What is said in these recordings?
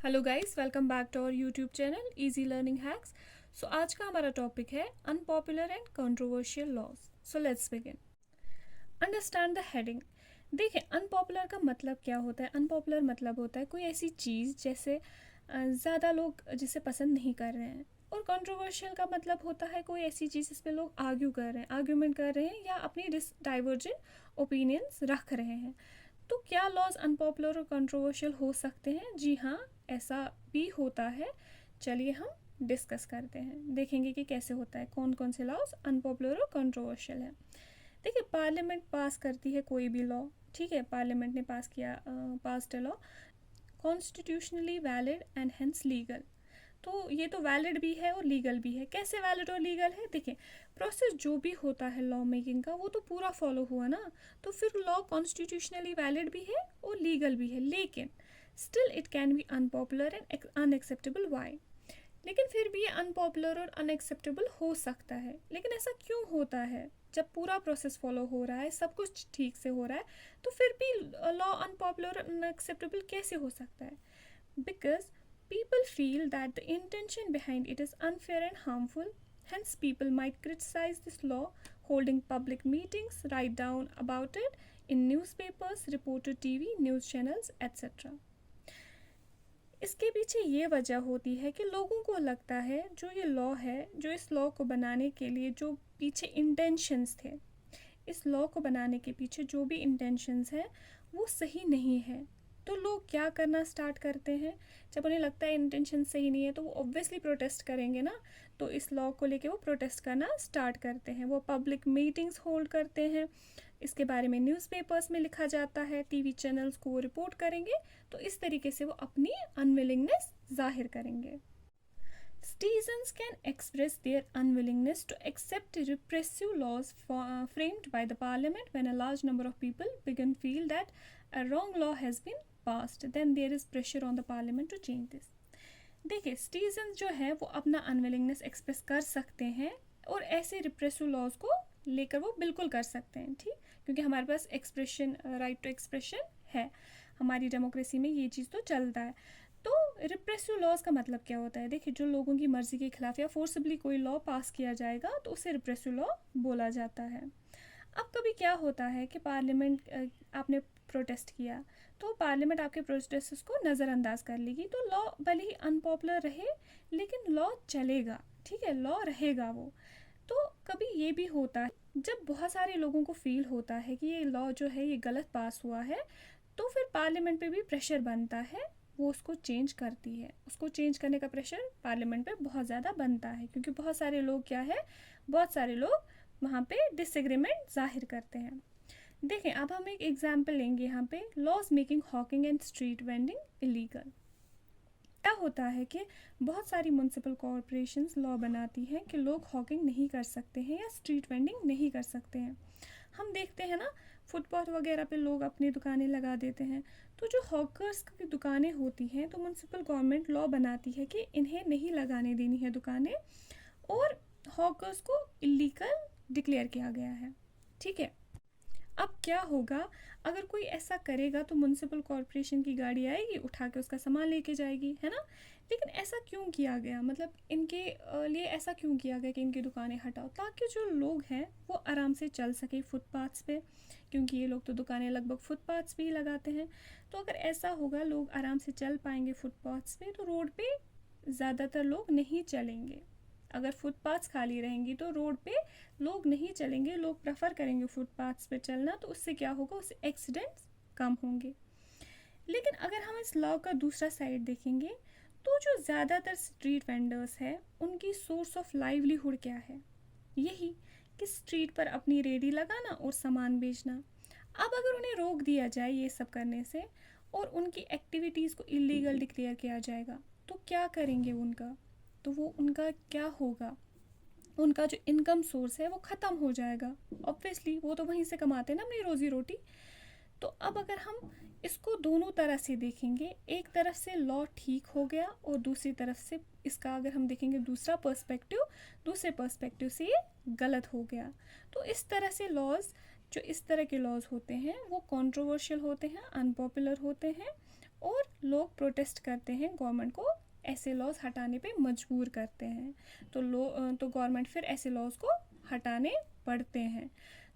Hello guys, welcome back to our YouTube channel easy learning hacks. So आज का हमारा topic है unpopular and controversial laws. So let's begin. Understand the heading. देखिए, unpopular का मतलब क्या होता है। अनपॉपुलर मतलब होता है कोई ऐसी चीज़ जैसे ज़्यादा लोग जिसे पसंद नहीं कर रहे हैं। और कंट्रोवर्शियल का मतलब होता है कोई ऐसी चीज़ जिस पे लोग आर्ग्यू कर रहे हैं, आर्ग्यूमेंट कर रहे हैं या अपनी डाइवर्जेंट ओपिनियंस रख रहे हैं। तो क्या लॉज अनपॉपुलर और कंट्रोवर्शियल हो सकते हैं? जी हाँ, ऐसा भी होता है। चलिए हम डिस्कस करते हैं, देखेंगे कि कैसे होता है, कौन कौन से लॉज अनपॉपुलर और कंट्रोवर्शियल है। देखिए, पार्लियामेंट पास करती है कोई भी लॉ, ठीक है। पार्लियामेंट ने passed a law constitutionally valid and hence legal. तो ये तो वैलिड भी है और लीगल भी है। कैसे वैलिड और लीगल है? देखिए, प्रोसेस जो भी होता है लॉ मेकिंग का वो तो पूरा फॉलो हुआ ना, तो फिर लॉ कॉन्स्टिट्यूशनली वैलिड भी है और लीगल भी है। लेकिन still it can be unpopular and unacceptable. Why? लेकिन फिर भी ये अनपॉपुलर और अनएक्सेप्टेबल हो सकता है। लेकिन ऐसा क्यों होता है? जब पूरा प्रोसेस फॉलो हो रहा है, सब कुछ ठीक से हो रहा है, तो फिर भी लॉ अनपॉपुलर और अनएक्सेप्टेबल कैसे हो सकता है? Because people feel that the intention behind it is unfair and harmful. Hence, people might criticize this law, holding public meetings, write down about it in newspapers, report to TV, news channels, etc. इसके पीछे ये वजह होती है कि लोगों को लगता है जो ये लॉ है, जो इस लॉ को बनाने के लिए जो पीछे इंटेंशंस थे, इस लॉ को बनाने के पीछे जो भी इंटेंशंस है वो सही नहीं है। तो लोग क्या करना स्टार्ट करते हैं? जब उन्हें लगता है इंटेंशन सही नहीं है तो वो ऑब्वियसली प्रोटेस्ट करेंगे ना। तो इस लॉ को लेके वो प्रोटेस्ट करना स्टार्ट करते हैं, वो पब्लिक मीटिंग्स होल्ड करते हैं, इसके बारे में न्यूज़पेपर्स में लिखा जाता है, टीवी चैनल्स को वो रिपोर्ट करेंगे। तो इस तरीके से वो अपनी अनविलिंगनेस जाहिर करेंगे। Citizens can express their unwillingness to accept repressive laws framed by the parliament when a large number of people begin feel that a wrong law has been passed. Then there is pressure on the parliament to change this. देखिए, citizen जो है वो अपना unwillingness express कर सकते हैं और ऐसे रिप्रेसिव लॉज को लेकर वो बिल्कुल कर सकते हैं, ठीक, क्योंकि हमारे पास एक्सप्रेशन, राइट टू एक्सप्रेशन है। हमारी डेमोक्रेसी में ये चीज़ तो चलता है। तो रिप्रेसिव लॉज का मतलब क्या होता है? देखिए, जो लोगों की मर्जी के खिलाफ या फोर्सबली कोई लॉ पास किया जाएगा तो उसे रिप्रेसिव लॉ बोला जाता है। अब कभी क्या होता है कि पार्लियामेंट, आपने प्रोटेस्ट किया तो पार्लियामेंट आपके प्रोटेस्ट को नज़रअंदाज कर लेगी, तो लॉ भले ही अनपॉपुलर रहे लेकिन लॉ चलेगा, ठीक है, लॉ रहेगा वो। तो कभी ये भी होता है जब बहुत सारे लोगों को फील होता है कि ये लॉ जो है ये गलत पास हुआ है, तो फिर पार्लियामेंट पे भी प्रेशर बनता है, वो उसको चेंज करती है। उसको चेंज करने का प्रेशर पार्लियामेंट पे बहुत ज़्यादा बनता है, क्योंकि बहुत सारे लोग क्या है, बहुत सारे लोग वहाँ पे डिसएग्रीमेंट जाहिर करते हैं। देखें, अब हम एक एग्जाम्पल लेंगे यहाँ पे, laws making hawking and street vending illegal. क्या होता है कि बहुत सारी म्यूनसिपल कॉरपोरेशंस लॉ बनाती हैं कि लोग हॉकिंग नहीं कर सकते हैं या स्ट्रीट वेंडिंग नहीं कर सकते हैं। हम देखते हैं ना, फुटपाथ वगैरह पे लोग अपनी दुकानें लगा देते हैं। तो जो हॉकर्स की दुकानें होती हैं, तो म्यूनसिपल गवर्नमेंट लॉ बनाती है कि इन्हें नहीं लगाने देनी है दुकानें, और हॉकर्स को इलीगल डिक्लेयर किया गया है, ठीक है। अब क्या होगा, अगर कोई ऐसा करेगा तो म्यूनसिपल कॉरपोरेशन की गाड़ी आएगी, उठा के उसका सामान लेके जाएगी, है ना। लेकिन ऐसा क्यों किया गया? मतलब इनके लिए ऐसा क्यों किया गया कि इनकी दुकानें हटाओ, ताकि जो लोग हैं वो आराम से चल सके फुटपाथ्स पे, क्योंकि ये लोग तो दुकानें लगभग फुटपाथ्स पे ही लगाते हैं। तो अगर ऐसा होगा, लोग आराम से चल पाएंगे फुटपाथ्स पे, तो रोड पे ज़्यादातर लोग नहीं चलेंगे। अगर फुटपाथ्स खाली रहेंगी तो रोड पे लोग नहीं चलेंगे, लोग प्रेफर करेंगे फुटपाथ्स पे चलना। तो उससे क्या होगा, उससे एक्सीडेंट्स कम होंगे। लेकिन अगर हम इस लॉ का दूसरा साइड देखेंगे, तो जो ज़्यादातर स्ट्रीट वेंडर्स है उनकी सोर्स ऑफ लाइवलीहुड क्या है? यही कि स्ट्रीट पर अपनी रेडी लगाना और सामान बेचना। अब अगर उन्हें रोक दिया जाए ये सब करने से और उनकी एक्टिविटीज़ को इलीगल डिक्लेयर किया जाएगा, तो क्या करेंगे उनका? तो वो उनका क्या होगा, उनका जो इनकम सोर्स है वो ख़त्म हो जाएगा। ऑब्वियसली वो तो वहीं से कमाते हैं ना अपनी रोज़ी रोटी। तो अब अगर हम इसको दोनों तरह से देखेंगे, एक तरफ से लॉ ठीक हो गया और दूसरी तरफ से इसका अगर हम देखेंगे दूसरा पर्सपेक्टिव, दूसरे पर्सपेक्टिव से ये गलत हो गया। तो इस तरह से लॉज, जो इस तरह के लॉज होते हैं वो कंट्रोवर्शियल होते हैं, अनपॉपुलर होते हैं और लोग प्रोटेस्ट करते हैं, गवर्नमेंट को ऐसे लॉज हटाने पे मजबूर करते हैं, तो गवर्नमेंट फिर ऐसे लॉज को हटाने पड़ते हैं।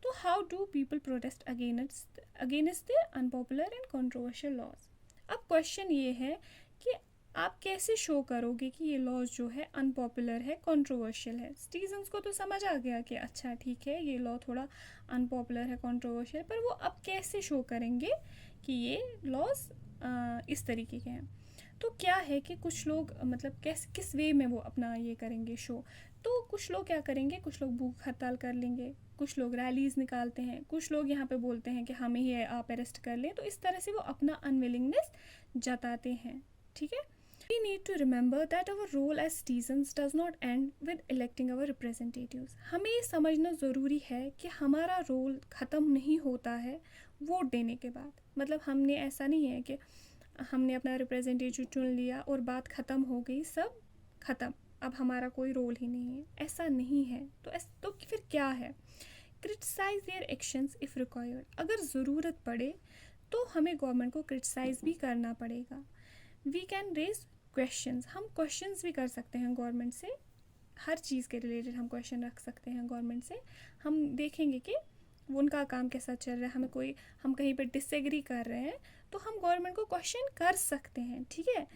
तो how do people protest against the unpopular and controversial laws. अब क्वेश्चन ये है कि आप कैसे शो करोगे कि ये लॉज जो है अनपॉपुलर है, कंट्रोवर्शियल है। सिटीजन्स को तो समझ आ गया कि अच्छा ठीक है ये लॉ थोड़ा अनपॉपुलर है, कंट्रोवर्शियल, पर वो अब कैसे शो करेंगे कि ये लॉज इस तरीके के हैं। तो क्या है कि कुछ लोग मतलब किस वे में वो अपना ये करेंगे शो। तो कुछ लोग क्या करेंगे, कुछ लोग भूख हड़ताल कर लेंगे, कुछ लोग रैलीज निकालते हैं, कुछ लोग यहाँ पे बोलते हैं कि हमें ही आप अरेस्ट कर लें। तो इस तरह से वो अपना अनविलिंगनेस जताते हैं, ठीक है। We need to remember that our role as citizens does not end with electing our representatives. हमें ये समझना ज़रूरी है कि हमारा रोल ख़त्म नहीं होता है वोट देने के बाद। मतलब हमने ऐसा नहीं है कि हमने अपना रिप्रेजेंटेटिव चुन लिया और बात ख़त्म हो गई, सब ख़त्म, अब हमारा कोई रोल ही नहीं है, ऐसा नहीं है। तो फिर क्या है, criticise their actions if required. अगर ज़रूरत पड़े तो हमें गवर्नमेंट को क्रिटिसाइज़ भी करना पड़ेगा। वी कैन रेज क्वेश्चंस, हम क्वेश्चंस भी कर सकते हैं गवर्नमेंट से, हर चीज़ के रिलेटेड हम क्वेश्चन रख सकते हैं गवर्नमेंट से। हम देखेंगे कि उनका काम कैसा चल रहा है, हम कहीं पर डिसएग्री कर रहे हैं तो हम गवर्नमेंट को क्वेश्चन कर सकते हैं, ठीक है।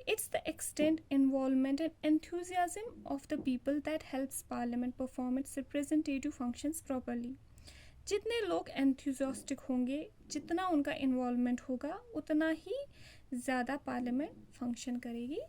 It's the extent, involvement and enthusiasm of the people that helps parliament perform it's representative functions properly. जितने लोग एंथुजियास्टिक होंगे, जितना उनका इन्वॉल्वमेंट होगा, उतना ही ज़्यादा पार्लियामेंट फंक्शन करेगी।